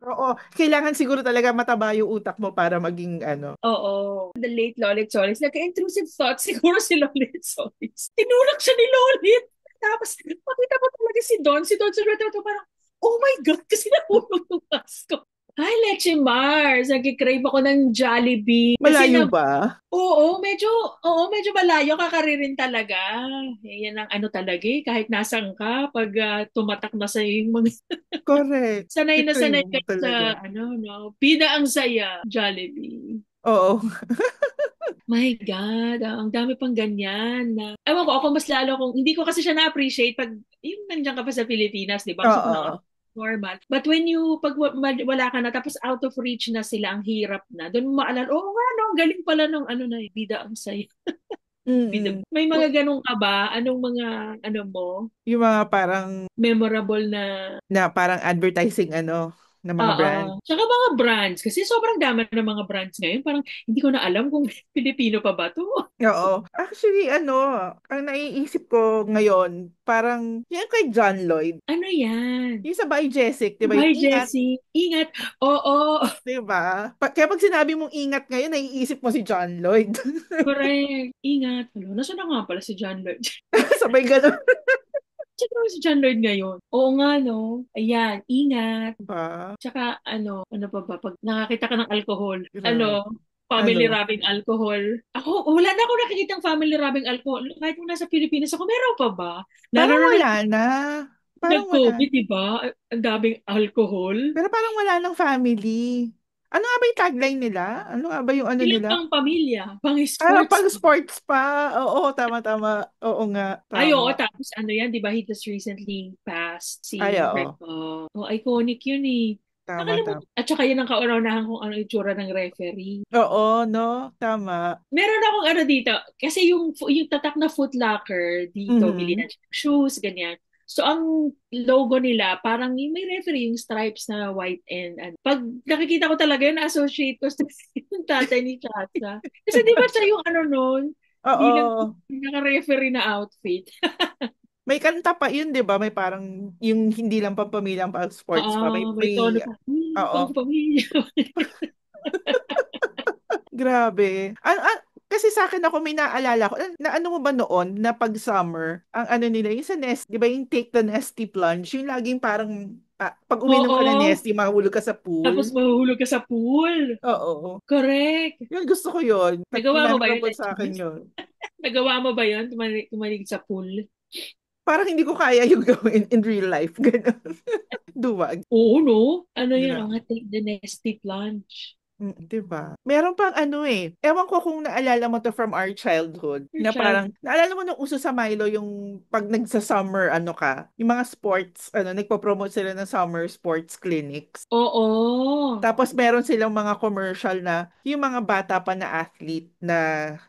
Oo, kailangan siguro talaga mataba yung utak mo para maging ano. Oo. The late Lolit Solis. Nagka-intrusive thoughts siguro si Lolit Solis. Tinulak siya ni Lolit. Tapos, makita pa talaga si Don. Si Don Solito parang, oh my God, kasi nahulog yung mask ko. Ay, Leche Mars. Nag-crave ako ng Jollibee. Kasi Malayo ba? oo, medyo malayo kakaririn talaga. Yan ang ano talaga eh. Kahit nasan ka, pag tumatak na sa yung mga Correct. sanay na I-crave sanay mo kayo sa talaga. ano, no? Pina ang saya, Jollibee. Oo. My God, ang dami pang ganyan na, ewan ko, ako mas lalo kung, hindi ko kasi siya na-appreciate pag, yung nandiyan ka pa sa Pilipinas, di ba? Gusto ko na Oo. normal. But pag wala ka na, tapos out of reach na sila, ang hirap na, doon mo maalala, oo nga, no, ang galing pala nung ano na, bida ang saya. Bida. Mm. May mga ganun ka ba? Anong mga, ano mo, Yung mga parang memorable na parang advertising ano ng mga Oo. brand. Tsaka mga brands. Kasi sobrang dami ng mga brands ngayon. Parang hindi ko na alam kung Pilipino pa ba to. Oo. Actually, ang naiisip ko ngayon, parang yan kay John Lloyd. Ano yan? Yung sa By Jessic, di ba? Yung Bye, ingat, Jessie. Ingat. Oo. di ba? Kaya pag sinabi mong ingat ngayon, naiisip mo si John Lloyd. Correct. Ingat. Ano, nasaan na nga pala si John Lloyd? Sabay ganun. Sino si John Lloyd ngayon? Oo nga, no? Ayan, ingat. Ba? Tsaka, ano pa ba? Pag nakakita ka ng alcohol, Grabe. family Ano? rubbing alcohol. Ako, wala na ako nakikita ng family rubbing alcohol. Kahit kung nasa Pilipinas ako, meron pa ba? Lalo Parang na wala na. Parang wala. nag-COVID, di ba? Ang daming alcohol. Pero parang wala ng family. Ano nga ba yung tagline nila? Ano nga ba yung ano Sila nila? pang pamilya, pang Pag sports. sports pa. Oo, tama-tama. Oo nga, Ay, oo, tama. tapos ano yan, di ba? He just recently passed Ay, si Rep. oo. Iconic yun eh. Tama-tama. Nakalimutan. At saka yun ang kauna-unahan kung ano yung itsura ng referee. Oo, no? Tama. Meron akong ano dito, kasi yung tatak na Foot Locker dito, bili Mhm. na siya ng shoes, ganyan. So, ang logo nila, parang yung may referee, yung stripes na white and ano. Pag nakikita ko talaga yun, na-associate ko sa yung tatay ni Chacha. Kasi di ba siya yung ano nun, hindi lang Oo. naka-referee na outfit. May kanta pa yun, di ba? May parang, yung hindi lang pampamilyang pang Oo, sports pa. may tono pa. Oo. Pang pamilya. Grabe. Kasi sa akin ako may naalala ko, na ano mo ba noon, na pag summer, ang ano nila, yung sa Nest, di ba yung Take the Nesty Plunge, yung laging parang, pag uminom ka na Oo. Nesty, mahulog ka sa Tapos pool. mahuhulog ka sa pool. Oo. Correct. Yun, gusto ko yun. Nagawa mo ba yun, Memorable sa akin Lechis? yun. Nagawa mo ba yun? Tumalig sa pool? Parang hindi ko kaya yung gawin in real life. Ganun. Duwag. Oo, no? Ano yan? Ang Grabe. take the nasty plunge. Di ba? Meron pang ano ewan ko kung naalala mo to from our childhood, Your na child. parang, naalala mo nung uso sa Milo yung pag nagsa-summer ano ka, yung mga sports, nagpo-promote sila ng summer sports clinics. Oo. Tapos meron silang mga commercial na yung mga bata pa na athlete na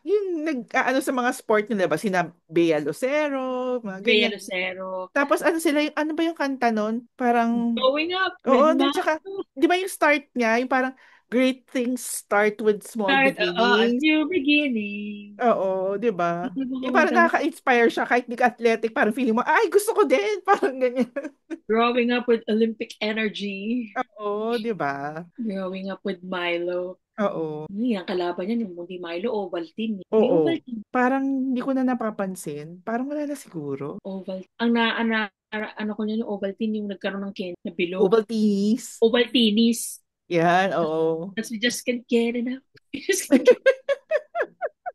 yung ano sa mga sport nila ba, sina Bea Lucero, mga Bea ganyan. Lucero. Tapos ano sila, yung ano ba yung kanta nun? Parang, Growing up oo, with then my tsaka, di ba yung start niya, yung parang, great things start with small start, a beginnings. new beginning. Oo, di ba? Ano ba Yung parang kumanta na? nakaka-inspire siya kahit di ka athletic, parang feeling mo, ay, gusto ko din. Parang ganyan. Growing up with Olympic energy. Oo, di ba? Growing up with Milo. Oo. Ang kalaban niya, yung hindi Milo, Ovaltine. May Oo. Ovaltine. Parang hindi ko na napapansin. Parang wala na siguro. Ano ko niya yung Ovaltine, yung nagkaroon ng na bilog. Ovaltines. Ovaltinis. Yan, oo. Because we just can't get enough. We just can't get...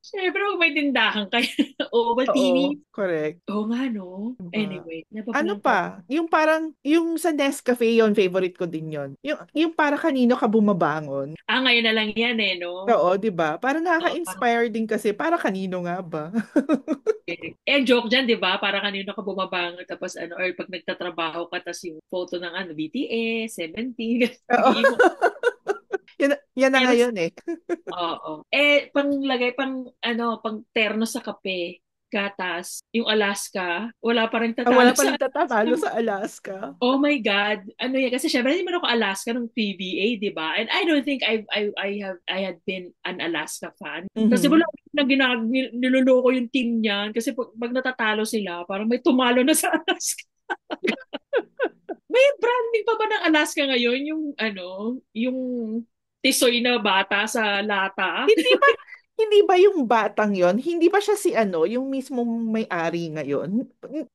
Siyempre, kung may tindahan kayo, Oo, Ovaltine. correct. Oo nga, no? Diba? Anyway, Ano napaplanto. pa? Yung parang, yung sa Nescafe yon favorite ko din yon. Yung para kanino ka bumabangon. Ngayon na lang yan eh, no? Oo, di ba? Para Oo, parang, nakaka-inspire din kasi. Para kanino nga ba? joke dyan, di ba? Para kanino ka bumabangon, tapos ano, or pag nagtatrabaho ka, tapos yung photo ng ano, BTS, 17, Oo. nag-iikot. Yan na Pero, ngayon eh. oo. Panglagay, pang terno sa kape, gatas, yung Alaska, wala pa rin Wala tatalo pa sa rin Alaska. tatatalo sa Alaska. Oh my God. Ano yan? Kasi syempre, hindi man ako Alaska ng PBA, di ba? And I don't think I had been an Alaska fan. Kasi Mhm. wala nang niloloko yung team niyan. Kasi pag natatalo sila, parang may tumalo na sa Alaska. May branding pa ba ng Alaska ngayon? Yung yung tisoy na bata sa lata? Hindi ba, hindi ba yung batang yon? Hindi ba siya si ano, yung mismong may-ari ngayon? May,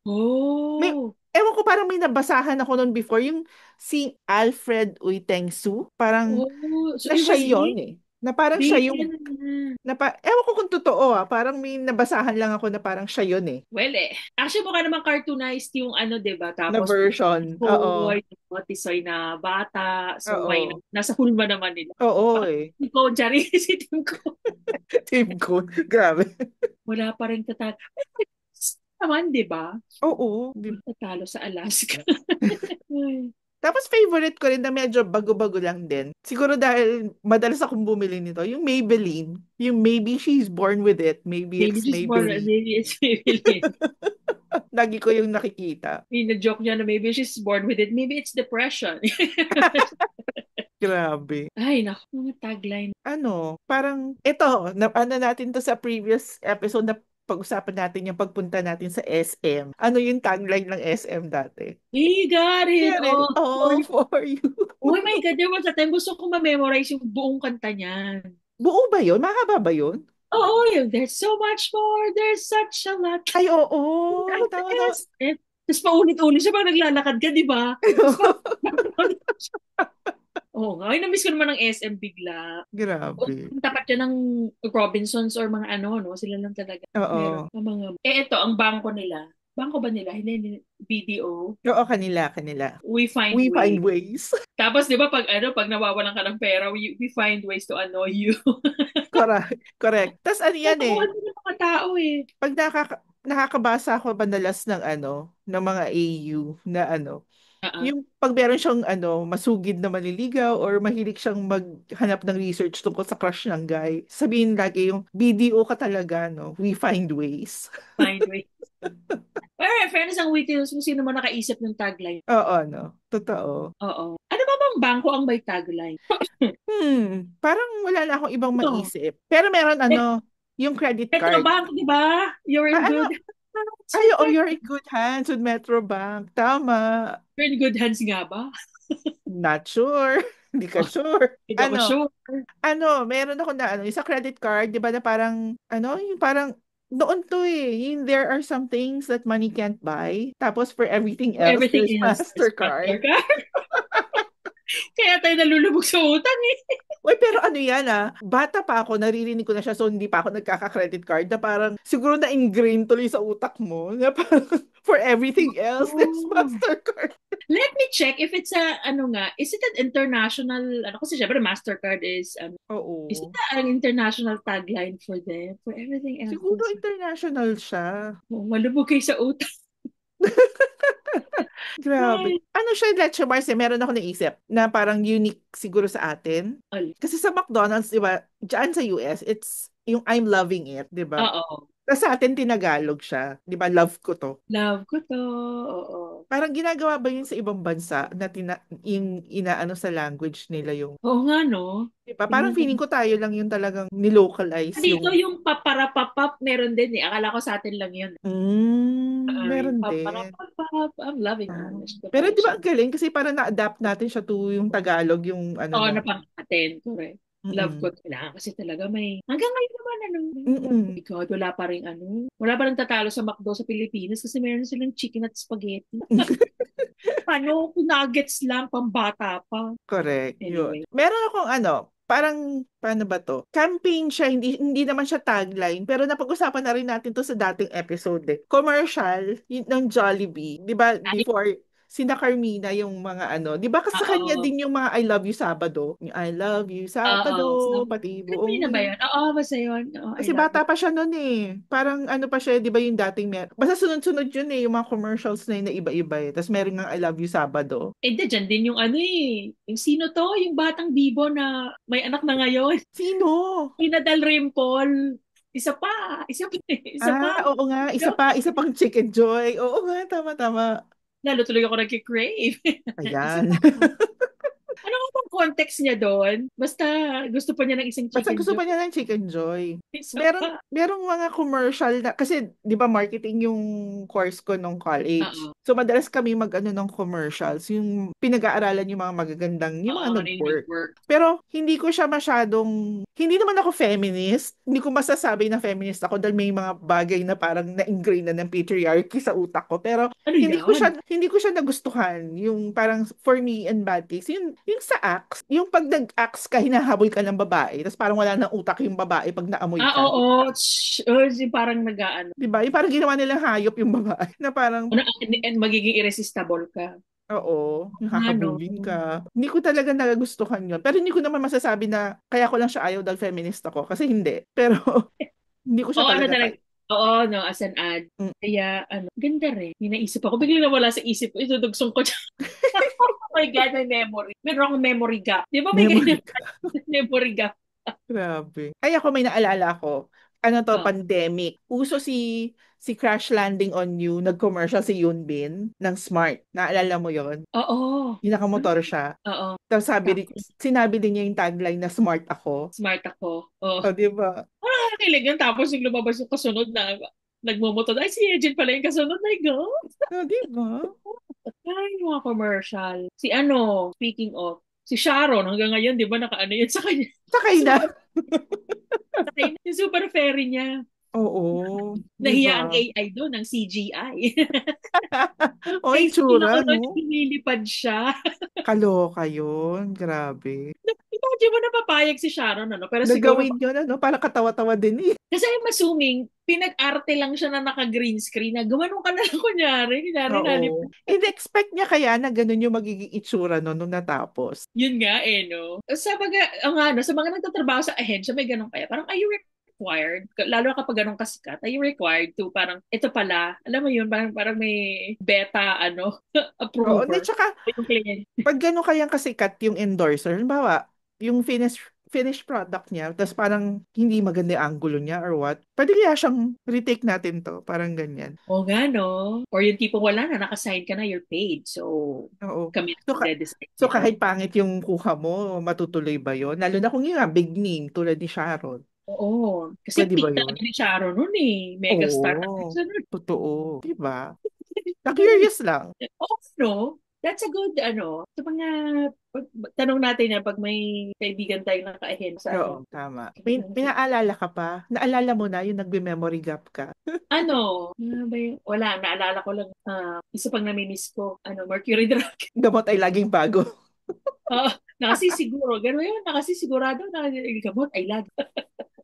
Oh. ewan ko, parang may nabasahan ako noon before, yung si Alfred Uytengsu, parang Oh, so na it siya was yon him. eh. Na parang siya yung, Bacon. ewan ko kung totoo parang may nabasahan lang ako na parang siya yon eh. Well, actually mukha naman cartoonized yung 'di ba? Na Tapos version. Oo. boy, tisoy na bata, so why Oo. nasa hulma naman nila. Oo Baka eh. Team ko, Jari, si Team ko. Team ko. Grabe. Wala pa rin tatalo. Naman, di ba? Oo. Tatalo sa Alaska. Ay, Tapos favorite ko rin na medyo bago-bago lang din. Siguro dahil madalas akong bumili nito, yung Maybelline. Yung maybe she's born with it, maybe maybe it's she's more, Maybelline. maybe it's Maybelline. Lagi ko yung nakikita. May na-joke niya na maybe she's born with it. Maybe it's depression. Grabe. Ay, naku, mga tagline. Parang ito, ano natin to sa previous episode na pag-usapan natin yung pagpunta natin sa SM. Ano yung tagline ng SM dati? We got it Get it all for all you. for you. Oh my God, there was a time gusto ko ma-memorize yung buong kanta niyan. Buo ba yun? Mahaba ba yun? Oo, yung there's so much more, there's such a lot. Ay, oo. Ay, Out tama, tama. is it. Tapos paulit-ulit siya, parang naglalakad ka, di ba? Tapos oo nga, ay, na-miss ko naman ng SM bigla. O, Grabe. tapat yan ng Robinsons or mga no? Sila lang talaga. Meron. Oo. Ang mga, ito, ang bangko nila. Bangko ba nila? Hindi, BDO. Oo, kanila. We find We find ways. ways. Tapos, di ba, pag nawawalan ka ng pera, we find ways to annoy you. Correct. Correct. Tapos ano yan eh, Tatawa din ng mga tao eh. pag nakakabasa ako madalas ng ng mga AU na Uh-uh. yung pag meron siyang masugid na maliligaw or mahilig siyang maghanap ng research tungkol sa crush ng guy, sabihin lagi yung BDO ka talaga, no? We find ways. Find ways. Pero in fairness, ang witty kung sino man nakaisip ng tagline. Oo, no? Totoo. Oo. Ano ba bang bangko ang may tagline? Parang wala na akong ibang Ito. maisip. Pero meron Eh, yung credit Metro card. Bank, di ba? You're in Ano? good hands Ay, with oh, Metro. you're in good hands with Metro Bank. Tama. You're in good hands nga ba? Not sure. Hindi ka Oh, sure. hindi ako sure. Meron ako na yung sa credit card, 'di ba na parang yung parang noon to yung there are some things that money can't buy. Tapos for everything For else, everything there's else, there's Mastercard. Mastercard. Kaya tayo nalulubog sa utang eh. Uy, pero yan bata pa ako, naririnig ko na siya, so hindi pa ako nagkaka-credit card na parang siguro na-ingrain tuloy sa utak mo na parang for everything else, there's Oh. Mastercard. Let me check if it's is it an international, kasi syempre Mastercard is it Oo. an international tagline for them? For everything else, Siguro international siya. malubog kayo sa utang. Grabe. Ay, Ano siya, Leche Mars, meron ako naisip na parang unique siguro sa atin. al- Kasi sa McDonald's, di ba, dyan sa US, it's yung I'm loving it, di ba? Oo. Tapos sa atin, tinagalog siya. Di ba, love ko to. Love ko to. Oo. Parang ginagawa ba yun sa ibang bansa na yung inaano sa language nila yung, Oo nga, no? di ba? Parang Tingnan ko. feeling ko tayo lang yung talagang nilocalize Dito yung, yung paparapapap, meron din eh. Akala ko sa atin lang yun. Yung meron din. paparapapap, I'm loving Ah. English. Pero di ba Siya. ang galing? Kasi parang na-adapt natin siya to yung Tagalog, yung Oo, natin. napang-atin. Correct. Love ko. Mm-mm. Kailangan kasi talaga may... Hanggang ngayon naman, oh Mm-mm. my God, wala pa rin tatalo sa McDo sa Pilipinas kasi meron silang chicken at spaghetti. Paano kung nuggets lang, pambata pa. Correct, yun. Anyway. Meron akong parang, paano ba to? Campaign siya, hindi naman siya tagline, pero napag-usapan na rin natin to sa dating episode eh. Commercial ng Jollibee. Di ba, Ay, before, sina Carmina yung mga di ba kasi sa kanya oo. din yung mga I love you Sabado? Yung I love you Oo. Sabado, pati Hindi na ba buong yun? Oo, basta yun. Oo, I kasi love bata you. pa siya noon eh. Parang pa siya, di ba yung dating basta sunod-sunod yun eh, yung mga commercials na yun na iba-iba eh. Tapos meron nga I love you Sabado. Dyan din yung yung sino to? Yung batang bibo na may anak na ngayon. Sino? Pinadal Rimpol. Isa pa. Oo nga, isa pang Chicken Joy. Oo nga, tama. Lalo tuloy ako nag-crave. Isa Ayan. pa. Ano nga bang context niya doon? Basta gusto pa niya ng isang Basta chicken gusto pa joy. niya ng Chicken Joy. Isa Merong, pa. merong mga commercial na, kasi di ba marketing yung course ko nung college. Oo. So madalas kami mag-ano ng commercials, yung pinag-aaralan yung mga magagandang, yung mga Oo, na yung nag-work. nag-work. Pero hindi ko siya masyadong, hindi naman ako feminist. Hindi ko masasabi na feminist ako dahil may mga bagay na parang na-ingrain na ng patriarchy sa utak ko. Pero Ano yan? hindi ko siya nagustuhan. Yung parang for me and bad taste. Yung sa axe, yung pag nag-axe ka, hinahabol ka ng babae, tapos parang wala nang utak yung babae pag naamoy ka. Oo. Oh, yung parang nag-aano. Diba? Yung parang ginawa nilang hayop yung babae na parang, And magiging irresistible ka. oo, yung Ano? hahabulin ka. Hindi ko talaga nagustuhan yun. Pero hindi ko naman masasabi na kaya ko lang siya ayaw dahil feminist ako. Kasi hindi. Pero hindi ko siya Oo, ano talaga talaga. type. Oo, no, as an ad. Mm. Kaya, ganda rin. May naisip ako. Biglang nawala sa isip ko. Itudugsong ko dyan. Oh my God, may memory. Meron akong memory gap. Di ba may ganyan Memory ka. memory gap? Grabe. Ay, ako may naalala ko. Ano to, Oh. pandemic. Uso si Crash Landing on You, nag-commercial si Yoon Bin ng Smart. Naalala mo yon? Oo. Yung nakamotor siya. Oo. Tapos Tapos, sinabi din niya yung tagline na smart ako. smart ako. Oo. O, di ba? Parang nakakilig yun. Tapos yung lumabas yung kasunod na nagmumoto. Ay, si Agent pala yung kasunod. My God. O, di ba? Ay, yung mga commercial. Si ano, speaking of, si Sharon, hanggang ngayon, di ba, nakaano yun sa kanya? Sakay na. Sakay na yung super fairy niya. Oo, di Nahiya ang ba? AI doon, ang CGI. O, Ay, itsura, sinuunod, no? lumilipad siya. Kaloka yun. Grabe. Imagine mo na papayag si Sharon, ano? Pero siguro, Nagawin yun, ano? Para katawa-tawa din eh. kasi I'm assuming, pinag-arte lang siya na naka-green screen na gumanong ka na lang kunyari Oo. nalipad. In-expect niya kaya na ganun yung magiging itsura no, nung natapos. Yun nga eh, no? Sa mga, sa mga nagtatrabaho sa ahensya, may ganun kaya. Parang, are you required? Lalo kapag ganun kasikat, are you required to parang, ito pala, alam mo yun, parang may beta, Oo, hindi, approver. tsaka Yung client. pag gano'n kayang kasikat yung endorser, halimbawa, yung finished product niya, tapos parang hindi maganda yung angulo niya or what, pwede kaya siyang retake natin to, parang ganyan. O nga, no? Or yung tipong wala na, nakasign ka na, you're paid. So, Oo. kami na So, magde-decide so nito. kahit pangit yung kuha mo, matutuloy ba yun? Lalo na kung yun nga, big name, tulad ni Sharon. Oo. Kasi Pwede ba peak yun? talaga ni Sharon nun eh. Mega star talaga Oo. siya nun. Totoo. Diba? Ganun. Na-curious lang. Oo, no? That's a good, sa mga, tanong natin na pag may kaibigan tayong nakaahen sa Oo, ano. tama. May naalala ka pa? Naalala mo na yung nagbe-memory gap ka? Ano ba wala, naalala ko lang, isa pang namimiss ko, Mercury Drug. Gamot ay laging bago. Oo, nakasisiguro, gano'n yun, nakasisigurado, nakagamot ay lagi.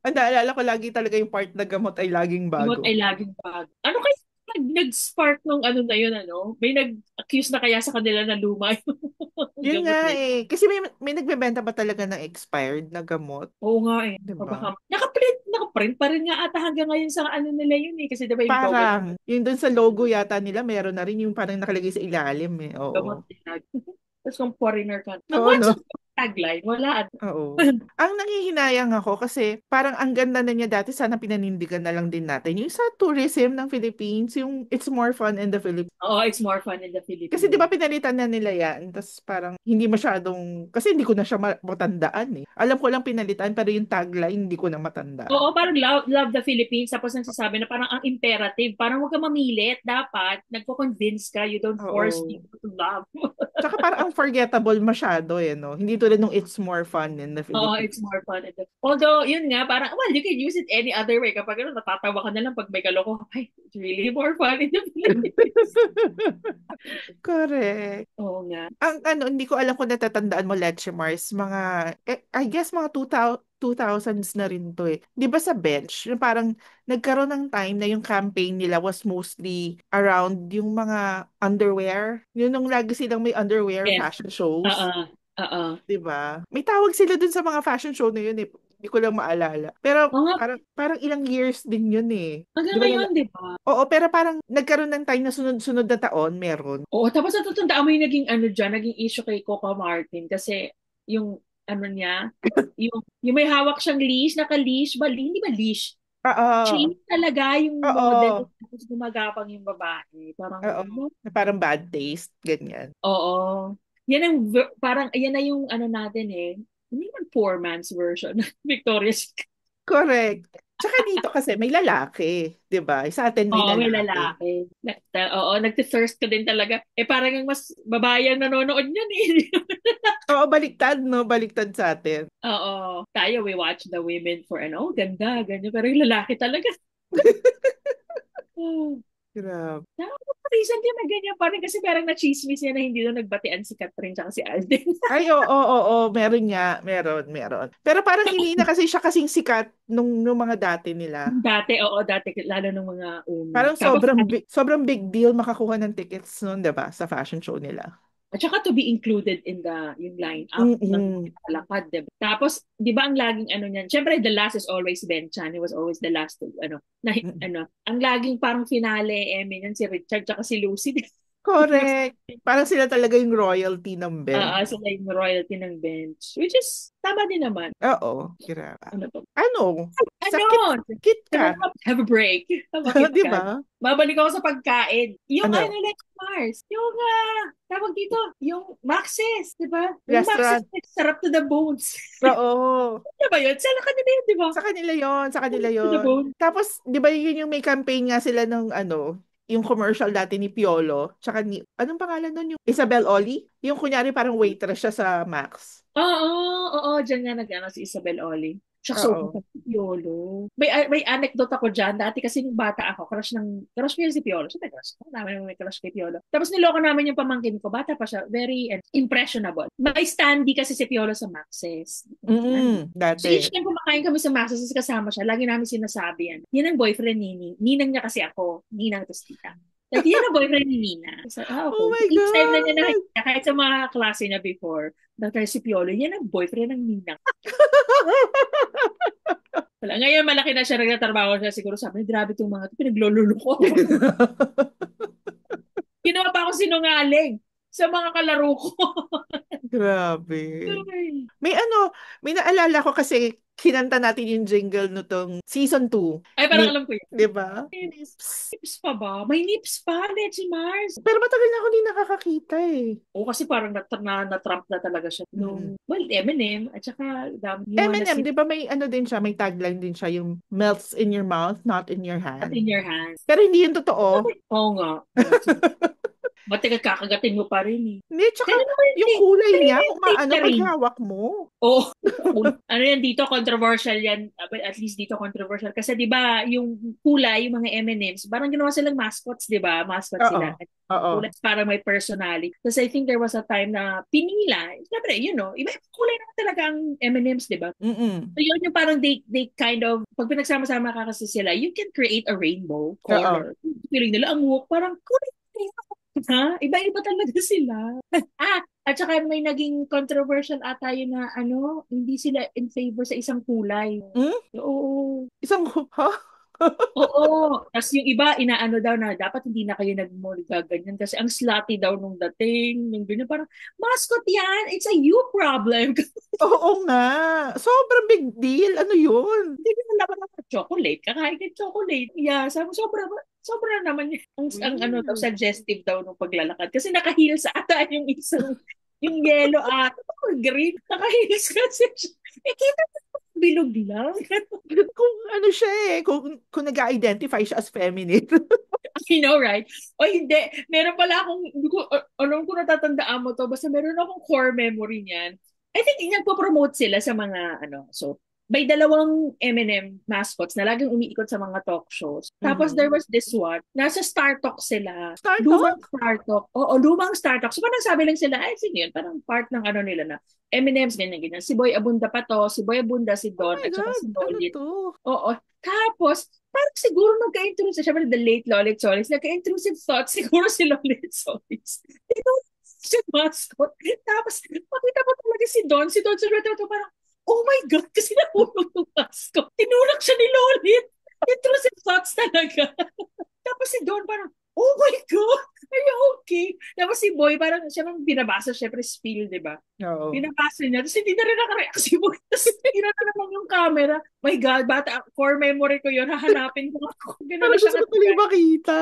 Ang naalala ko lagi talaga yung part na gamot ay laging Gamot bago. ay laging bago. Ano kaya nag-spark nung ano na yun, May nag-accuse na kaya sa kanila na luma yung Yun gamot nga nila. eh. Kasi may nagbebenta pa talaga ng expired na gamot. Oo nga eh. O Diba? baka, nakaprint pa rin nga ata hanggang ngayon sa ano nila yun eh. Kasi diba yung government Parang, yung dun sa logo yata nila, meron na rin yung parang nakalagay sa ilalim eh. gamot Oo. nila. Tapos kung foreigner ka. Oo, What's no? the tagline? Wala. Oo. Ang nangihinayang ako kasi parang ang ganda na niya dati, sana pinanindigan na lang din natin. Yung sa tourism ng Philippines, yung It's More Fun in the Philippines. Oo, it's more fun in the Kasi di ba Philippines. pinalitan na nila yan, tapos parang hindi masyadong, kasi hindi ko na siya matandaan eh. Alam ko lang pinalitan, pero yung tagline hindi ko na matandaan. Oo, parang love the Philippines. Tapos nagsasabi na parang ang imperative. Parang huwag ka mamilit. Dapat, nagko-convince ka. You don't force Oo. people to love. Tsaka parang unforgettable masyado eh, no? Hindi tulad nung It's More Fun in the Oo, Philippines. it's more fun. Although, yun nga, parang, well, you can use it any other way. Kapag natatawa ka na lang pag may kaloko. Ay, it's really more fun in the Philippines. Correct. Oo nga. Ang hindi ko alam kung natatandaan mo, Leche Mars, mga, I guess mga 2000s na rin to eh. Di ba sa bench, yung parang nagkaroon ng time na yung campaign nila was mostly around yung mga underwear. Yun nung lagi silang may underwear Yes. fashion shows. Oo. Oo. Di ba? May tawag sila dun sa mga fashion show na yun eh. Hindi ko lang maalala. Pero Oo nga, parang ilang years din yun eh. Di hanggang ba ngayon, di ba? Oo, pero parang nagkaroon ng time na sunod-sunod na taon, meron. Oo, tapos natatandaan mo yung naging dyan, naging issue kay Coco Martin kasi yung niya, yung may hawak siyang leash, naka-leash ba? Hindi ba leash? Oo. Chain talaga yung model Oo. tapos gumagapang yung babae. Parang Oo. gano'n. Na parang bad taste, ganyan. Oo. Parang, yan na yung ano natin eh. Hindi man poor man's version. Victoria's Secret. Correct. Tsaka dito kasi may lalaki, 'di ba? Sa atin may Oo, may lalaki. lalaki. Oo, nagte-thirst ka din talaga. Eh, parang yung mas babae ang nanonood niyan eh. Oo, baliktad, no? Baliktad sa atin. Oo. Tayo, we watch the women for ano, ganda, ganyan. Pero yung lalaki talaga. Oh. Grabe. Recently, may ganyan pa rin kasi parang na-chismis niya na hindi doon nagbatian si Catherine tsaka si Alden. Ay, oo, oo, oo, meron nga, meron. Pero parang hindi na kasi siya kasing sikat nung mga dati nila. Dati, oo, dati, lalo nung mga una. Parang Tapos, sobrang big deal makakuha ng tickets noon, 'di ba? Sa fashion show nila. at saka to be included in yung line-up ng Mm-mm. lakad, diba? Tapos, di ba ang laging ano niyan? Siyempre, the last is always Ben Chan. He was always the last to, Mm. ang laging parang finale, niyan, si Richard tsaka si Lucy. Correct. Parang sila talaga yung royalty ng bench. Sila yung royalty ng bench. Which is, tama din naman. Oo, grabe. Ano to? Ano? Sa Ano? KitKat, Have a break. Bakit 'di ka? ba? Babalik ako sa pagkain. Yung Ano? like Mars. Yung, tawag dito, yung Maxis, di ba? Yung Maxis, Restaurant. sarap to the bones. Oo. Di ba yun? Sa kanila yun, di ba? Sa kanila yon, sa kanila Sarap to the yon. bone. Tapos, di ba yun yung may campaign nga sila nung yung commercial dati ni Piolo, tsaka anong pangalan nun? Yung Isabel Oli? Yung kunyari parang waitress siya sa Max. Oo, dyan nga si Isabel Oli. Siya sobrang Oo. Piolo. May anecdote ako dyan. Dati kasi nung bata ako, crush ko yun si Piolo. Siyempre, crush ko. Namin may crush kay Piolo. Tapos niloko namin yung pamangkin ko. Bata pa siya. Very impressionable. May standee kasi si Piolo sa Maxis. So Dati. each time kumakain kami sa Maxis, kasama siya, lagi namin sinasabi yan. Yan ang boyfriend ni Ninang niya kasi ako. Ninang tas tita. Like, yan ang boyfriend ni Nina. So, Oh okay. So, my each time na niya God! nakikita, kahit sa mga klase niya before, Dr. Si Piolo, yan ang boyfriend ng Nina. Wala. Ngayon, malaki na siya, nagtatrabaho siya. Siguro sabi niya, grabe itong mga ito, pinaglololo ko. Ginawa pa ako sinungaling sa mga kalaro ko. Grabe. Ay. May naalala ko kasi kinanta natin yung jingle nitong season 2. Ay, parang alam ko yan. Di ba? Nips. Nips pa ba? May nips pa, Let's Mars. Pero matagal na ako hindi nakakakita eh. O kasi parang na-trump na talaga siya Mm. nung, well, Eminem, at saka you wanna M&M, see di ba may din siya, may tagline din siya, yung melts in your mouth, not in your that hand. in your hands. Pero hindi yun totoo. Oo nga. Ba't kakagatin mo pa rin eh. Hindi, tsaka Kaya naman yung kulay niya, yung kung tape maano, na pag rin. hawak mo. Oh, ano yan dito, controversial yan. But at least dito controversial. Kasi di ba yung kulay, yung mga M&Ms, parang ginawa silang mascots, di ba? Mascot Oo. sila. Oo. Kulay para may personality. Kasi I think there was a time na pinila. Siyempre, iba yung kulay naman talaga ang M&Ms, di ba? Mm-mm. So yun yung parang they kind of, pag pinagsama-sama ka kasi sila, you can create a rainbow Oo. color. Feeling nila, ang walk, parang kulay. Ha? Iba-iba talaga sila. At saka may naging controversial ata yun na hindi sila in favor sa isang kulay. Hmm? Oo. Isang, ha? Oo. Tapos yung iba, inaano daw na dapat hindi na kayo nag-mall ganyan kasi ang slutty daw nung dating. Yung ganyan, parang, mascot yan. It's a you problem. Oo nga. Sobrang big deal. Ano yun? Hindi ko naman ng chocolate. Kakain ka chocolate. Yeah, sabi sobra naman ang daw, Weird. suggestive daw nung paglalakad. Kasi naka-heels ata yung isang, yung yellow ata, green. Naka-heels kasi siya. Kita mo, bilog lang. Kung ano siya kung nag-identify siya as feminine. You know, right? O hindi, meron pala akong, hindi ko, alam ko natatandaan mo to, basta meron akong core memory niyan. I think nagpo-promote sila sa mga, so, may dalawang M&M mascots na laging umiikot sa mga talk shows. Tapos there was this one, nasa Star Talk sila. Star Lumang Talk? Star Talk. Oo, lumang Star Talk. So parang sabi lang sila, sige yun, parang part ng nila na M&M's, ganyan. Si Boy Abunda pa to, si Boy Abunda, si Oh Don, my at saka God. si Ano Lolit. to? Oo. Tapos, parang siguro nagka-intrusive, syempre the late Lolit Solis, nagka-intrusive thoughts siguro si Lolit Solis. Ito, si mascot. Tapos, makita mo talaga si Don Silvestre, parang, oh my God, kasi nahulog yung mascot. Tinulak siya ni Lolit. Intrusive thoughts talaga. Tapos si Don parang, oh my God, are you okay? Tapos si Boy, parang siya mang binabasa, syempre spill, di ba? Oo. Pinabasa niya, tapos hindi na rin nakareact si Boy. Tapos tira na naman yung camera. My God, bata, core memory ko yun, hahanapin ko ako. Gano'n na Parang siya gusto ko tuloy katagal. makita.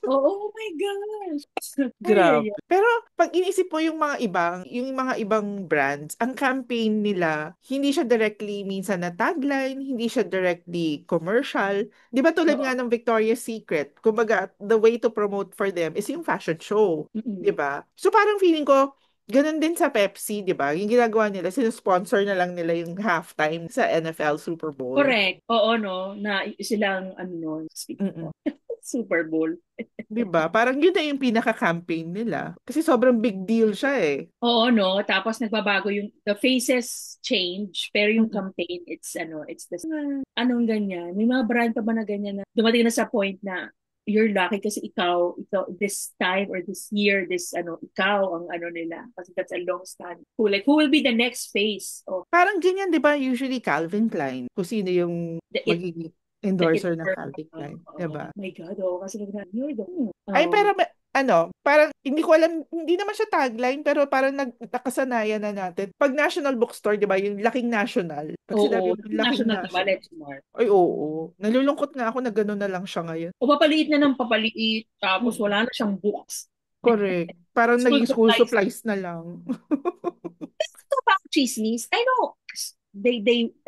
Oh, my gosh. Ay, ay, Grabe. ay. Pero pag inisip mo yung mga ibang brands, ang campaign nila, hindi siya directly minsan na tagline, hindi siya directly commercial. 'Di ba tulad Oo. nga ng Victoria's Secret, kumbaga the way to promote for them is yung fashion show, 'di Mm-mm. ba? So parang feeling ko ganun din sa Pepsi, 'di ba? Yung ginagawa nila, sinusponsor na lang nila yung halftime sa NFL Super Bowl. Correct. Oo, no, na silang, ano, no, speak Mm. ko. Super Bowl. 'Di ba? Parang yun na yung pinaka-campaign nila. Kasi sobrang big deal siya eh. Oo, no? Tapos nagbabago yung, the faces change, pero yung Mm. campaign, it's the, anong ganyan. May mga brand pa ba na ganyan na dumating na sa point na you're lucky kasi ikaw, this time or this year, ikaw ang ano nila. Kasi that's a long stand. Who will be the next face of Parang ganyan, di ba? Usually Calvin Klein. Kung sino yung the it, magiging the it endorser ng girl? Calvin Klein. Di Oh ba? my God, oh. Kasi you're the, Ay, pero ano, parang hindi ko alam, hindi naman siya tagline, pero parang nakasanayan na natin. Pag National Bookstore, di ba? Yung laking national. Pag sinabi oo, mo laking national na ba? national. Let's smart. Ay, oo. Nalulungkot nga ako na gano'n na lang siya ngayon. O papaliit na ng papaliit, tapos Mm. wala na siyang books. Correct. Parang School naging school supplies. supplies na lang. Ito ba ang chismis? I know,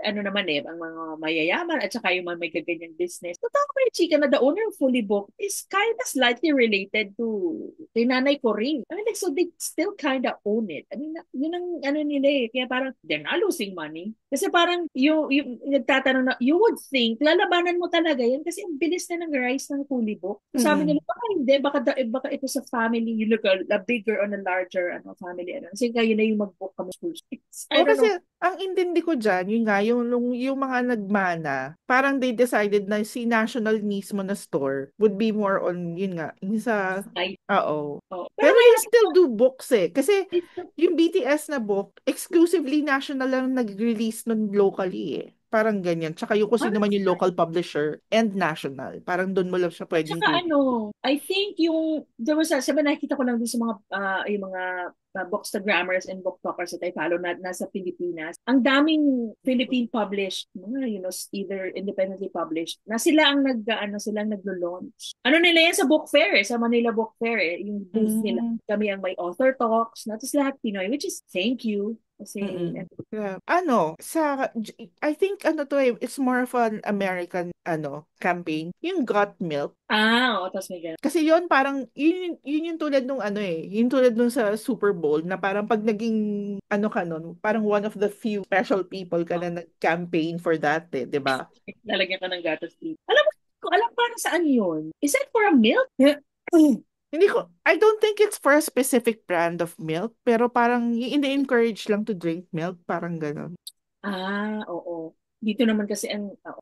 ano naman eh, ang mga mayayaman at saka yung mga may gaganyang business. Totoo ba yung chika na the owner of Fully Booked is kind of slightly related to kay Nanay Corinne. I mean, like, so they still kind of own it. I mean, yun ang ano nila eh. Kaya parang, they're not losing money. Kasi parang, yung nagtatanong na, you would think, lalabanan mo talaga yan kasi ang bilis na ng rise ng Fully Booked. So sabi nila, Mm. baka hindi, baka ito sa family, you look a bigger on a larger family. Kasi kayo na yung mag-book kami school streets. I O don't kasi, know. ang intindi ko dyan, yun nga, yung mga nagmana, parang they decided na si National mismo na store would be more on, yun nga, yung sa, Ay, oo. oh. Pero Pero may they still do books eh. Kasi ito, yung BTS na book, exclusively National lang nag-release nun locally eh. Parang ganyan. Tsaka yung kung sino man yung local publisher and National. Parang doon mo lang siya at pwedeng saka i- ano, I think there was sabi nakita ko lang din sa mga yung mga bookstagrammers and book talkers that I follow na nasa Pilipinas. Ang daming Philippine published, mga either independently published, na sila ang sila ang naglo-launch. Ano nila yan sa book fair, sa Manila Book Fair, yung booth nila. Mm. Kami ang may author talks, na tapos lahat Pinoy, which is thank you. Kasi, Mm-mm. Yeah. Ano, I think ano to eh, it's more of an American campaign. Yung Got Milk. oo, tapos may ganun. Kasi yon parang yun yung tulad nung ano eh, yung tulad nung sa Super Bowl na parang pag naging ano ka nun, parang one of the few special people ka na nag-campaign for that eh, 'di ba? Lalagyan ka ng gatas dito. Alam mo, ko alam para saan yun. Is that for a milk? Hindi ko, I don't think it's for a specific brand of milk, pero parang ini-encourage lang to drink milk, parang gano'n. Oo. Dito naman kasi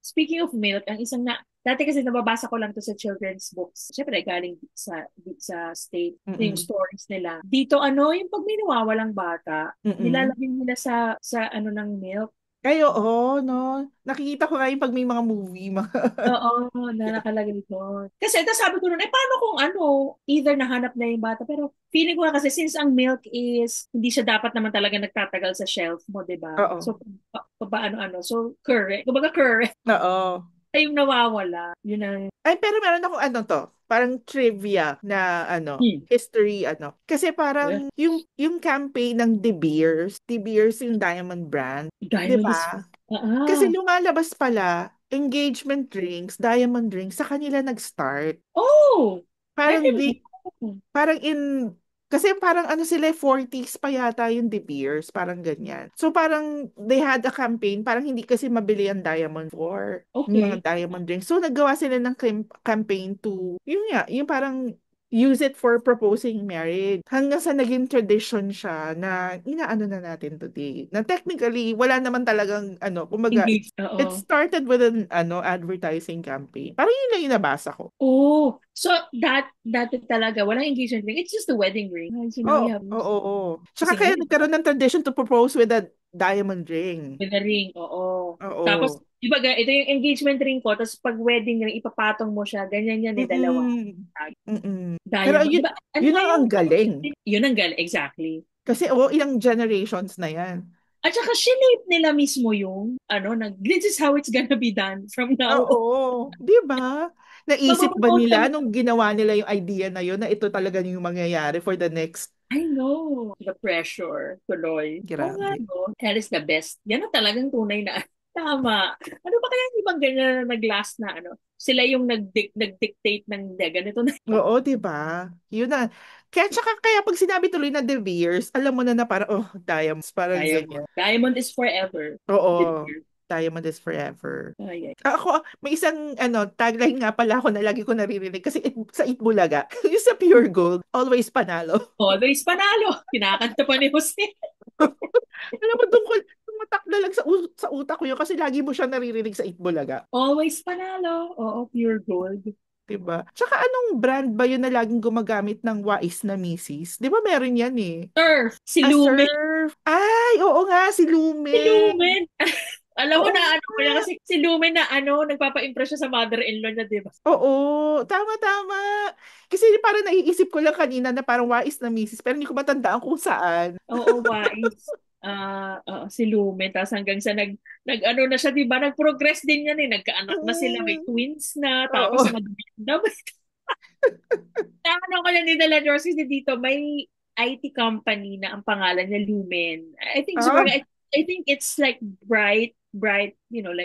speaking of milk, ang isang dati kasi nababasa ko lang to sa children's books. Siyempre, galing sa state, yung Mm-mm. stories nila. Dito, yung pag may nawawalang bata, Mm-mm. nilalagay nila sa ng milk. Ay, oo, no. Nakikita ko nga yung pag may mga movie, mga... Oo, na nakalagay doon. Kasi ito sabi ko noon, paano kung either nahanap na yung bata, pero feeling ko nga kasi since ang milk is, hindi siya dapat naman talaga nagtatagal sa shelf mo, di ba? Oo. So, paano, so, current, kumbaga current, Oo. ay yung nawawala. Yun ang, Ay, pero meron akong ano to, parang trivia na hmm, history Kasi yeah. parang yung campaign ng De Beers yung Diamond brand, 'di Diamond is, ba? Kasi lumalabas pala engagement drinks, diamond drinks sa kanila nag-start. oh, I Parang didn't di, know. parang kasi parang ano sila, 40s pa yata yung De Beers, parang ganyan. So parang they had a campaign, parang hindi kasi mabili ang Diamond for yung mga Okay. Diamond drinks. So naggawa sila ng campaign to, yun nga, yung parang use it for proposing marriage. Hanggang sa naging tradition siya na inaano na natin today. Na technically, wala naman talagang kumbaga, Engaged, it oo. started with an advertising campaign. Parang yun lang yung nabasa ko. Oh, so dati talaga, walang engagement ring. It's just a wedding ring. As you know, Oo, you have oo, oo. Tsaka kasi kaya ngayon, nagkaroon ng tradition to propose with a diamond ring. with a ring, oo. Tapos, Oo. Diba, ito yung engagement ring ko, tapos pag wedding ring, ipapatong mo siya, ganyan yan eh, dalawa. Mm. Mm. Pero Diamond. Diba, ano yun nga yung, ang galing. yun ang galing, exactly. Kasi ilang generations na yan. At saka, shinate nila mismo yung, this is how it's gonna be done from now on. Oo. Di ba? Naisip ba Mababaw nila talaga. nung ginawa nila yung idea na yun na ito talaga yung mangyayari for the next. I know. The pressure, tuloy. Oo nga, Grabe. no? That is the best. Yan ang talagang tunay na, tama. Ano ba kaya yung ibang ganyan na nag-last na, sila yung nag-dictate ng, "Hindi, ganito na." Oo, di ba? Yun na. Kaya pag sinabi tuloy na De Beers, alam mo na parang, oh, Diamonds, parang Diamond. ganyan. Diamond is forever. Oo. Diamond is forever. Ay, ay. Ako, may isang tagline nga pala ako na lagi ko naririnig kasi sa Itbulaga, yung sa Pure Gold, always panalo. Always panalo. Kinakanta pa ni Jose. Alam mo, tumatak na lang sa utak ko yun kasi lagi mo siya naririnig sa Itbulaga. Always panalo. Oo, pure gold. Diba? Tsaka anong brand ba yun na laging gumagamit ng wais na misis? Di ba meron yan eh? Surf. Si A Lumen. surf. Ay, oo nga, si Si Lumen. Lumen. Alam mo Oo na ko nga. niya kasi si Lumen na nagpapa-impress siya sa mother-in-law niya, di ba? Oo, tama, tama. Kasi parang naiisip ko lang kanina na parang wais na misis pero hindi ko matandaan kung saan. Oo, wise. Si Lumen. Tapos hanggang sa nag na siya, di ba? Nag-progress din yan eh. Nagkaanak na sila. May Mm. twins na. Tapos Oo. maganda. Ko lang din nila, George, kasi dito may IT company na ang pangalan niya Lumen. I think siguro, Ah, I think it's like bright, like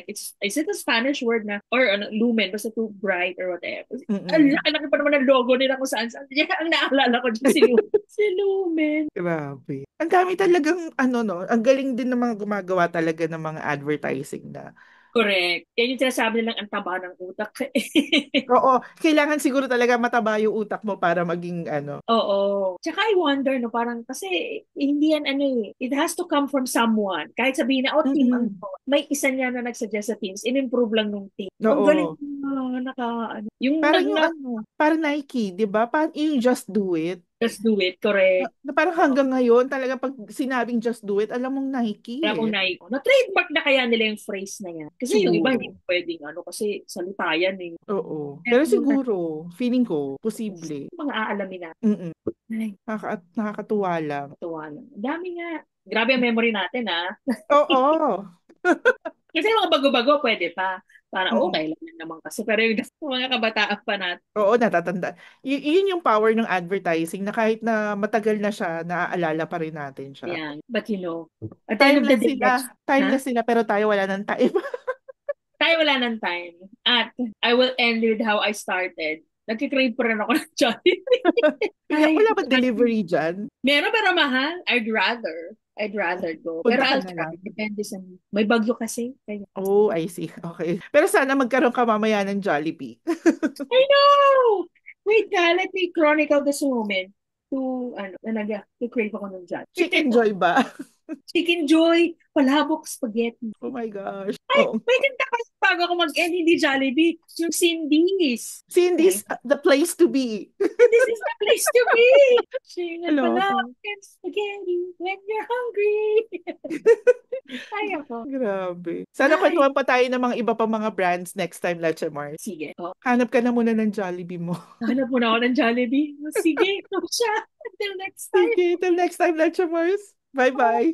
is it a Spanish word na, or Lumen, basta too bright or whatever. Ang mm-mm. laki-laki pa naman ng logo nila kung saan saan. Yan ang naalala ko dyan, si Lumen. Si Lumen. Grabe. Ang dami talagang, no, ang galing din ng mga gumagawa talaga ng mga advertising na. Correct. Yan yung sinasabi nilang ang taba ng utak. Oo, kailangan siguro talaga mataba yung utak mo para maging Oo. Tsaka I wonder, no, parang kasi hindi yan it has to come from someone. Kahit sabihin na, team ang Mm-mm. to. May isa niya na nagsuggest sa teams, in-improve lang nung team. Ang galing Oo. yung Parang parang Nike, 'di ba? Parang yung Just Do It. just do it, correct. Na parang hanggang ngayon, talaga pag sinabing Just Do It, alam mong Nike Alam eh. mong na-trademark na kaya nila yung phrase na yan. Kasi yung iba hindi Siguro. pwedeng kasi salita yan eh. Oo. Pero Pero yung siguro, feeling ko, posible. mga aalamin na. Mm-mm. Ay, Nakakatuwa lang. tuwa lang. Ang dami nga. Grabe ang memory natin, ah. Oo. Kasi mga bago-bago, pwede pa. Para, Mm-mm. kailangan naman kasi. Pero yung mga kabataan pa natin, Oo, natatanda. Yun yung power ng advertising na kahit na matagal na siya, naaalala pa rin natin siya. yan. But at the end of the day, ha? Timeless sila pero tayo wala ng time. Tayo wala ng time. At I will end with how I started. Nagkikrave pa rin ako ng Jollibee. Ay, Wala ba delivery dyan? meron pero mahal. I'd rather go. Pero Punta ka I'll na try. lang. Depende sa may bagyo kasi. Kaya, Oh, I see. Okay. Pero sana magkaroon ka mamaya ng Jollibee. I know! Wait ka, let me chronicle this moment to crave ako ng Jollibee. Chicken Joy ba? Chicken Joy, palabok spaghetti. Oh my gosh. Ay, Oo. may tinta kasi bago ako mag-end, hindi Jollibee. Yung Cindy's. Cindy's the place to be. This is the place to be. Singing Hello. palabok and spaghetti when you're hungry. Ay, ako. Grabe. Sana Ay, kwentuhan pa tayo ng mga iba pa mga brands next time, Leche Mars. sige. Hanap ka na muna ng Jollibee mo. Hanap mo na ako ng Jollibee. Sige, ito siya. Until next time. Sige, till next time, Leche Mars. Bye-bye.